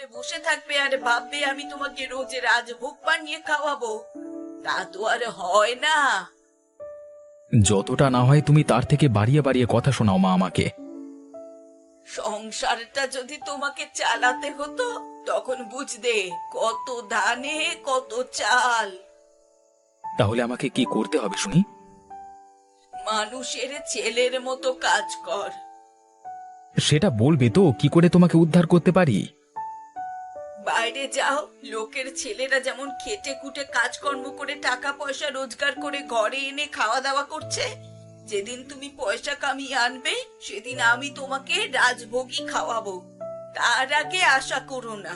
বলে বসে থাকবে আর ভাববে আমি তোমাকে রোজ রাজভোগ বানিয়ে খাওয়াবো? তা তো আর হয় না। যতটা না হয় তুমি তার থেকে বাড়িয়ে বাড়িয়ে কথা শোনাও মা আমাকে। সংসারটা যদি তোমাকে চালাতে হতো তখন বুঝতে কত ধানে কত চাল। তাহলে আমাকে কি করতে হবে শুনি? মানুষের ছেলের মতো কাজ কর। সেটা বলবে তো কি করে তোমাকে উদ্ধার করতে পারি। বাইরে যাও, লোকের ছেলেরা যেমন খেটে খুটে কাজকর্ম করে টাকা পয়সা রোজগার করে ঘরে এনে খাওয়া দাওয়া করছে, যেদিন তুমি পয়সা কামিয়ে আনবে সেদিন আমি তোমাকে রাজভোগই খাওয়াবো। তার আগে আশা করো না।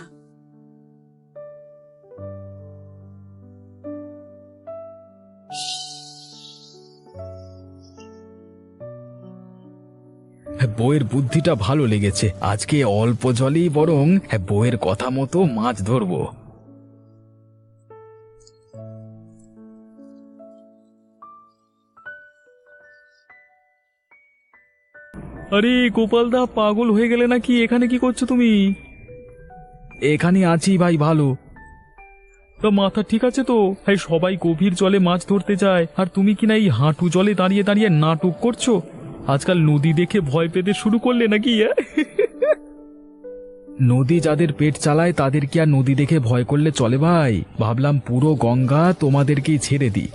বউয়ের বুদ্ধিটা ভালো লেগেছে, আজকে অল্প জলেই বরং বউয়ের কথা মতো মাছ ধরবো। আরে গোপালদা, পাগল হয়ে গেলে নাকি? এখানে কি করছো তুমি? এখানে আছি ভাই, ভালো। তা মাথা ঠিক আছে তো? হ্যাঁ, সবাই গভীর জলে মাছ ধরতে যায় আর তুমি কিনা এই হাঁটু জলে দাঁড়িয়ে দাঁড়িয়ে নাটক করছো। আজকাল নদী দেখে ভয় পেতে শুরু করলে নাকি? নদী যাদের পেট চালায় তাদের কি আর নদী দেখে ভয় করলে চলে ভাই? ভাবলাম পুরো গঙ্গা তোমাদেরকেই ছেড়ে দিই,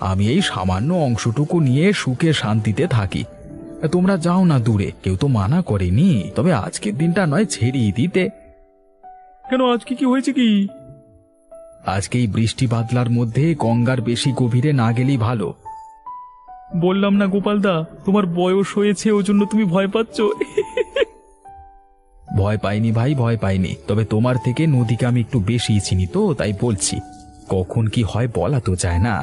আমি এই সামান্য অংশটুকু নিয়ে সুখে শান্তিতে থাকি। তোমরা যাও না দূরে, কেউ তো মানা করেনি, তবে আজকের দিনটা নয় ছেড়েই দিতে। কেন, আজকে কি হয়েছে কি? আজকে এই বৃষ্টি বাদলার মধ্যে গঙ্গার বেশি গভীরে না গেলেই ভালো। বললাম না গোপালদা, তোমার বয়স হয়েছে, ওজন্য তুমি ভয় পাচ্ছ। ভয় পাইনি ভাই, ভয় পাইনি, তবে তোমার থেকে নদীকে আমি একটু বেশি চিনি তো, তাই বলছি। কখন কি হয় বলা তো যায় না।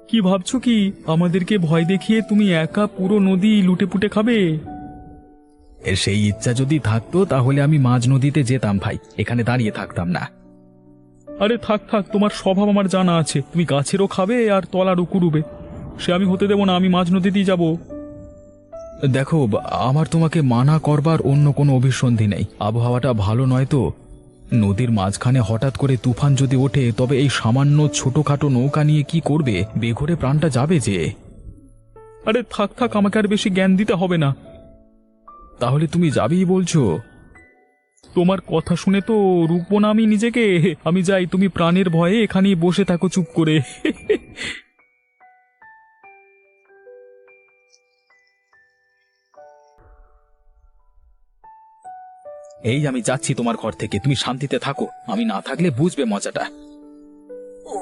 কি ভাবছো কি, আমাদেরকে ভয় দেখিয়ে তুমি একা পুরো নদী লুটেপুটে খাবে? সেই ইচ্ছা যদি থাকতো তাহলে আমি মাঝ নদীতে যেতাম ভাই, এখানে দাঁড়িয়ে থাকতাম না। আরে থাক থাক, তোমার স্বভাব আমার জানা আছে, তুমি গাছেরও খাবে আর তলারও কুড়ুবে। সে আমি হতে দেব না, আমি মাঝ নদীতেই যাব। দেখো, আমার তোমাকে মানা করবার অন্য কোনো অভিসন্ধি নেই, আবহাওয়াটা ভালো নয় তো। নদীর মাঝখানে হঠাৎ করে তুফান যদি ওঠে তবে এই সামান্য ছোটখাটো নৌকা নিয়ে কি করবে? বেঘরে প্রাণটা যাবে যে। আরে থাক থাক, আমাকে আর বেশি জ্ঞান দিতে হবে না। তাহলে তুমি যাবেই বলছো? তোমার কথা শুনে তো রুকবো না আমি নিজেকে। আমি যাই, তুমি প্রাণের ভয়ে এখানেই বসে থাকো চুপ করে। এই আমি যাচ্ছি তোমার ঘর থেকে, তুমি শান্তিতে থাকো, আমি না থাকলে বুঝবে মজাটা।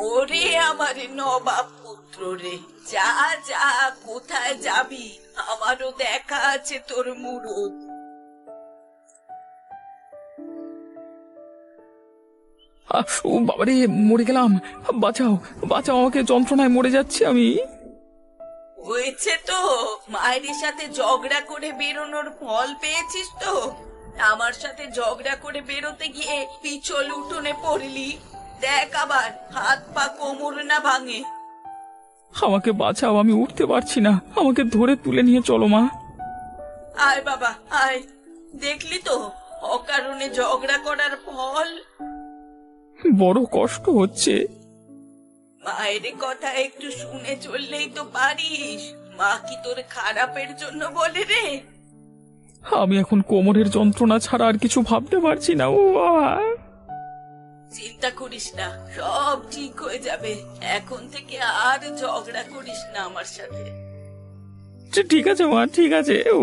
ওরে আমার নবাব পুত্র রে, যা যা, কোথায় যাবি? আমারও দেখা আছে তোর মুরুদ। ও বাবারে, মরে গেলাম! বাঁচাও বাঁচাও আমাকে, যন্ত্রণায় মরে যাচ্ছি আমি। হয়েছে তো, মায়ের সাথে ঝগড়া করে বেরোনোর ফল পেয়েছিস তো? আমার সাথে ঝগড়া করে বেরোতে গিয়ে পিছল উঠোনে পড়লি, দেখ আবার হাত পা কোমর না ভাঙে। আমাকে বাঁচাও, আমি উঠতে পারছি না, আমাকে ধরে তুলে নিয়ে চলো মা। আয় বাবা আয়, দেখলি তো অকারণে ঝগড়া করার ফল। বড় কষ্ট হচ্ছে। মায়ের কথা একটু শুনে চললেই তো পারিস, মা কি তোর খারাপের জন্য বলে রে? আমি এখন কোমরের যন্ত্রণা ছাড়া আর কিছু ভাবতে পারছি না। ও বাবা! চিন্তা করিস না, সব ঠিক হয়ে যাবে। এখন থেকে আর ঝগড়া করিস না আমার সাথে। ঠিক আছে মা, ঠিক আছে। ও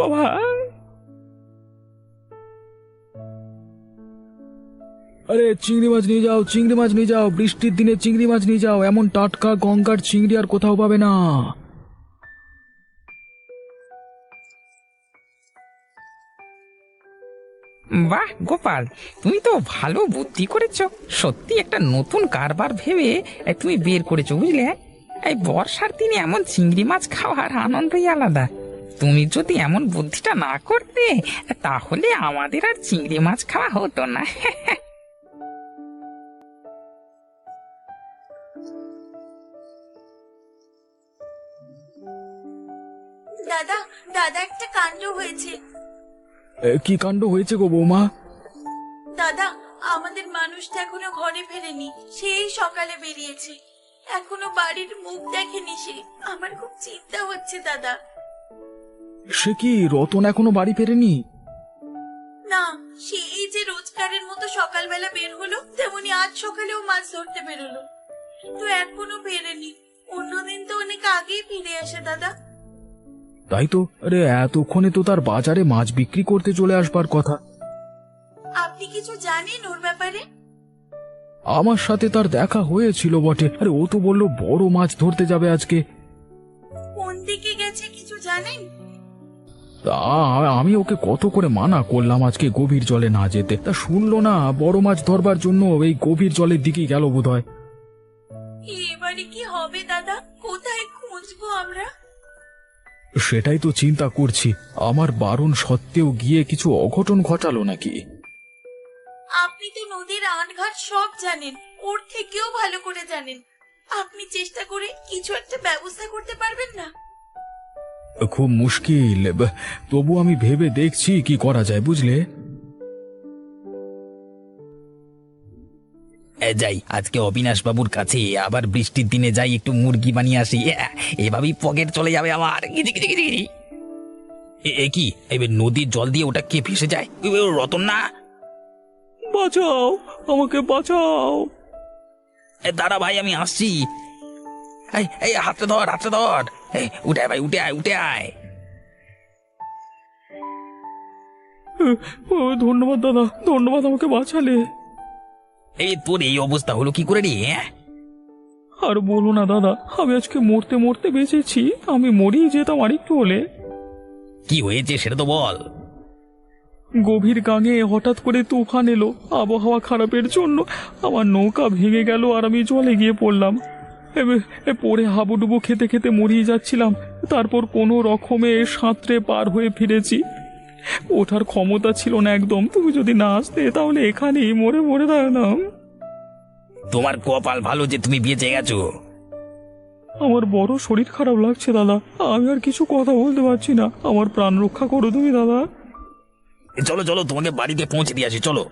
বাবা! আরে চিংড়ি মাছ নিয়ে যাও, চিংড়ি মাছ নিয়ে যাও, বৃষ্টির দিনে চিংড়ি মাছ নিয়ে যাও, এমন টাটকা গঙ্গার চিংড়ি আর কোথাও পাবে না। বাহ গোপাল, তুমি তো ভালো বুদ্ধি করেছো। সত্যি একটা নতুন কারবার ভেবে তুমি বের করেছো, বুঝলে? এই বর্ষার দিনে এমন চিংড়ি মাছ খাওয়ার আনন্দই আলাদা। তুমি যদি এমন বুদ্ধিটা না করতে তাহলে আমাদের আর চিংড়ি মাছ খাওয়া হতো না। দাদা, দাদা একটা কাণ্ড হয়েছে। কি কাণ্ড হয়েছে গো বৌমা? দাদা, আমাদের মানুষটা এখনো ঘরে ফেরেনি, সেই সকালে বেরিয়েছে, এখনো বাড়ির মুখ দেখেনি সে। আমার খুব চিন্তা হচ্ছে দাদা। সে কি রতন এখনো বাড়ি ফেরেনি? না, সে এই যে রোজগারের মতো সকালবেলা বের হলো, তেমনি আজ সকালেও মাছ ধরতে বেরোলো, কিন্তু এখনো ফেরেনি। অন্যদিন তো অনেক আগেই ফিরে আসে দাদা। তাই তো, আরে এতক্ষণে তো তার বাজারে মাছ বিক্রি করতে চলে আসবার কথা। আপনি কিছু জানেন ওর ব্যাপারে? আমার সাথে তার দেখা হয়েছিল বটে। আরে ও তো বললো বড় মাছ ধরতে যাবে আজকে। কোন দিকে গেছে কিছু জানেন? তা আমি ওকে কত করে মানা করলাম আজকে গভীর জলে না যেতে, তা শুনলো না। বড় মাছ ধরবার জন্য এই গভীর জলের দিকেই গেল বোধহয়। এবারে কি হবে দাদা? কোথায় খুঁজবো আমরা? সেটাই তো চিন্তা করছি, আমার বারণ সত্ত্বেও গিয়ে কিছু অঘটন ঘটালো নাকি। আপনি তো নদীর আটঘাট সব জানেন, ওর থেকেও ভালো করে জানেন। আপনি চেষ্টা করে কিছু একটা ব্যবস্থা করতে পারবেন না? খুব মুশকিল, তবু আমি ভেবে দেখছি কি করা যায়, বুঝলে। যাই আজকে অবিনাশ বাবুর কাছে, আবার বৃষ্টির দিনে যাই একটু মুরগি বানিয়ে আসি। এভাবেই পকেট চলে যাবে আমার। এ কি, এবার নদীর জল দিয়ে ওটা কে ভেসে যায়? রতন না? বাঁচাও, আমাকে বাঁচাও। দাঁড়া ভাই, আমি আসছি। এই হাতে ধর, হাতে ধর। উঠে আয় ভাই, উঠে আয়, উঠে আয়। ধন্যবাদ দাদা, ধন্যবাদ, আমাকে বাঁচালে। এই তোর এই অবস্থা হলো কি করে রে? আর বলো না দাদা, আমি আজকে মরতে মরতে বেঁচেছি। আমি মরেই যেতাম আরেকটু হলে। কি হয়েছে সেটা তো বল। গভীর গাঙে হঠাৎ করে তুফান এলো, আবহাওয়া খারাপের জন্য আমার নৌকা ভেঙে গেল আর আমি জলে গিয়ে পড়লাম। পড়ে হাবুডুবু খেতে খেতে মরিয়ে যাচ্ছিলাম। তারপর কোনো রকমে সাঁতরে পার হয়ে ফিরেছি। ওঠার ক্ষমতা ছিল না একদম। তুমি যদি না আসতে তাহলে এখানেই মরে মরে থাকতাম। তোমার কপাল ভালো যে তুমি বেঁচে গেছো। আমার বড় শরীর খারাপ লাগছে দাদা, আমি আর কিছু কথা বলতে পারছি না। আমার প্রাণ রক্ষা করো তুমি দাদা। চলো চলো, তোমাকে বাড়িতে পৌঁছে দিয়ে আসি, চলো।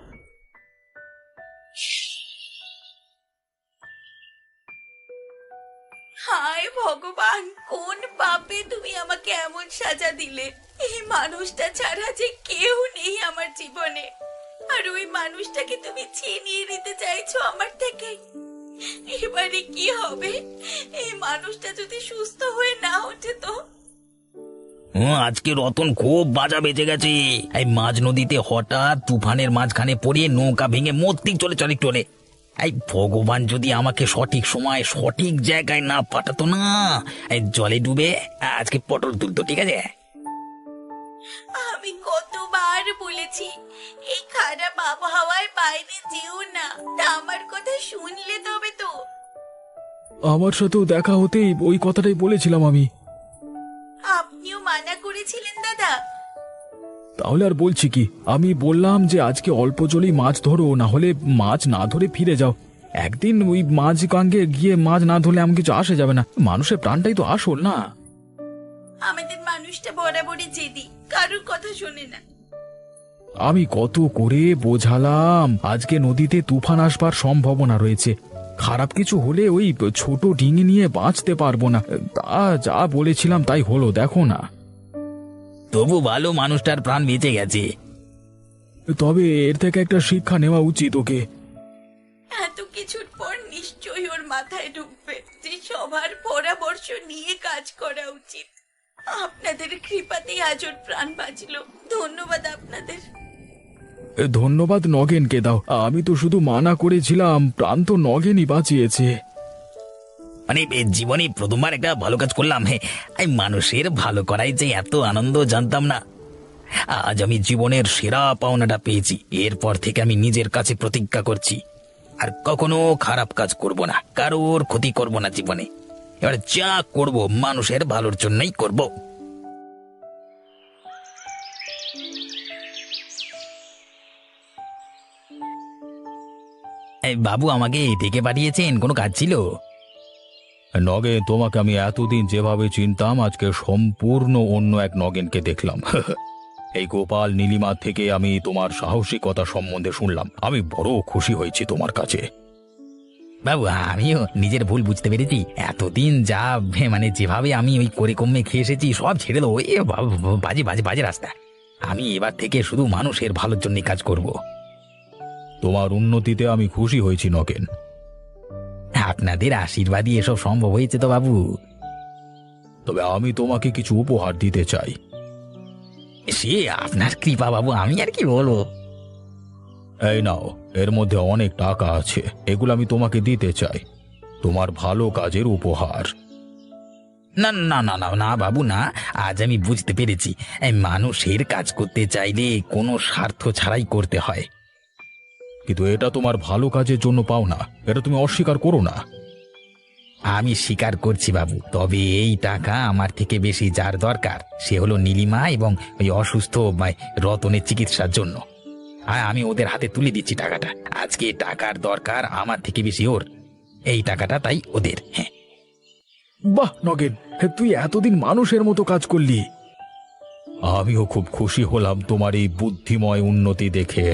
হায় ভগবান, কোন পাপে তুমি আমাকে এমন সাজা দিলে? এই মানুষটা ছাড়া যে কেউ নেই আমার জীবনে, আর ওই মানুষটাকে তুমি ছিনিয়ে নিতে চাইছো আমার থেকে। এবারে কি হবে? এই মানুষটা যদি সুস্থ হয়ে না ওঠে তো? আজকে রতন খুব বাজা বেঁচে গেছে। এই মাঝ নদীতে হঠাৎ তুফানের মাঝখানে পড়ে নৌকা ভেঙে মর্তিক চলে চলে চলে। এই ভগবান যদি আমাকে সঠিক সময় সঠিক জায়গায় না পাঠাতো না, এই জলে ডুবে আজকে পটল তুলতো, ঠিক আছে? আমি কতবার বলেছি এই খারাপ আবহাওয়ায় বাইরে যেও না, তা আমার কথা শুনলে তবে তো। আমার সাথেও দেখা হতেই ওই কথাটাই বলেছিলাম আমি। আপনিও মানা করেছিলেন দাদা। তাহলে আর বলছি কি, আমি বললাম যে আজকে অল্প জলেই মাছ ধরো, না হলে মাছ না ধরে ফিরে যাও। একদিন ওই মাছ গাঙ্গে গিয়ে মাছ না ধরলে এমন কিছু আসে যাবে না। মানুষের প্রাণটাই তো আসল না। আমাদের মানুষটা বরাবরই জেদি, কারোর কথা শোনে না। আমি কত করে বোঝালাম আজকে নদীতে তুফান আসবার সম্ভাবনা রয়েছে, খারাপ কিছু হলে ওই ছোট ডিঙি নিয়ে বাঁচতে পারবো না। তা যা বলেছিলাম তাই হলো, দেখো না। তবু ভালো, মানুষটার প্রাণ বেঁচে গেছে। তবে এর থেকে একটা শিক্ষা নেওয়া উচিত ওকে। এত কিছুর পর নিশ্চয়ই ওর মাথায় ঢুকবে যে সবার পরামর্শ নিয়ে কাজ করা উচিত। আপনাদের কৃপাতেই আজ ওর প্রাণ বাঁচলো। ধন্যবাদ আপনাদের। ধন্যবাদ নগেনকে দাও, আমি তো শুধু মানা করেছিলাম, প্রাণ তো নগেনই বাঁচিয়েছে। মানে জীবনে প্রথমবার একটা ভালো কাজ করলাম। এই মানুষের ভালো করাই যে এত আনন্দ জানতাম না। আজ আমি জীবনের সেরা পাওনাটা পেয়েছি। এরপর থেকে আমি নিজের কাছে প্রতিজ্ঞা করছি, আর কখনো খারাপ কাজ করব না, কারোর ক্ষতি করব না জীবনে। এবার যা করব মানুষের ভালোর জন্যই করব। এই বাবু আমাকে ডেকে পাঠিয়েছেন, কোনো কাজ ছিল? নগেন, তোমাকে আমি এতদিন যেভাবে চিনতাম আজকে সম্পূর্ণ অন্য এক নগেনকে দেখলাম। এই গোপাল নীলিমার থেকে আমি তোমার সাহসিকতা সম্বন্ধে শুনলাম, আমি বড় খুশি হয়েছি তোমার কাছে। বাবু আমিও নিজের ভুল বুঝতে পেরেছি। এতদিন যা মানে যেভাবে আমি ওই করে কমে খেয়ে এসেছি সব ছেড়ে দেবো। এ বাজে বাজে বাজে রাস্তা। আমি এবার থেকে শুধু মানুষের ভালোর জন্য কাজ করব। তোমার উন্নতিতে আমি খুশি হয়েছি নগেন। আপনাদের আশীর্বাদই এসব সম্ভব হয়েছে তো বাবু। তবে আমি তোমাকে কিছু উপহার দিতে চাই। সে আপনার কৃপা বাবু, আমি আর কি বলবো। এই নাও, এর মধ্যে অনেক টাকা আছে, এগুলো আমি তোমাকে দিতে চাই, তোমার ভালো কাজের উপহার। না না না না না বাবু না, আজ আমি বুঝতে পেরেছি এই মানুষের কাজ করতে চাইলে কোনো স্বার্থ ছাড়াই করতে হয়। কিন্তু এটা তোমার ভালো কাজের জন্য পাও না, এটা তুমি অস্বীকার করো না। আমি স্বীকার করছি বাবু, তবে এই টাকা আমার থেকে বেশি যার দরকার সে হলো নীলিমা এবং ওই অসুস্থ রতনের চিকিৎসার জন্য। আর আমি ওদের হাতে তুলে দিচ্ছি টাকাটা। আজকে টাকার দরকার আমার থেকে বেশি ওর, এই টাকাটা তাই ওদের। হ্যাঁ বাহ নগেন, তুই এতদিন মানুষের মতো কাজ করলি। আমিও খুব খুশি হলাম তোমার এই বুদ্ধিময় উন্নতি দেখে।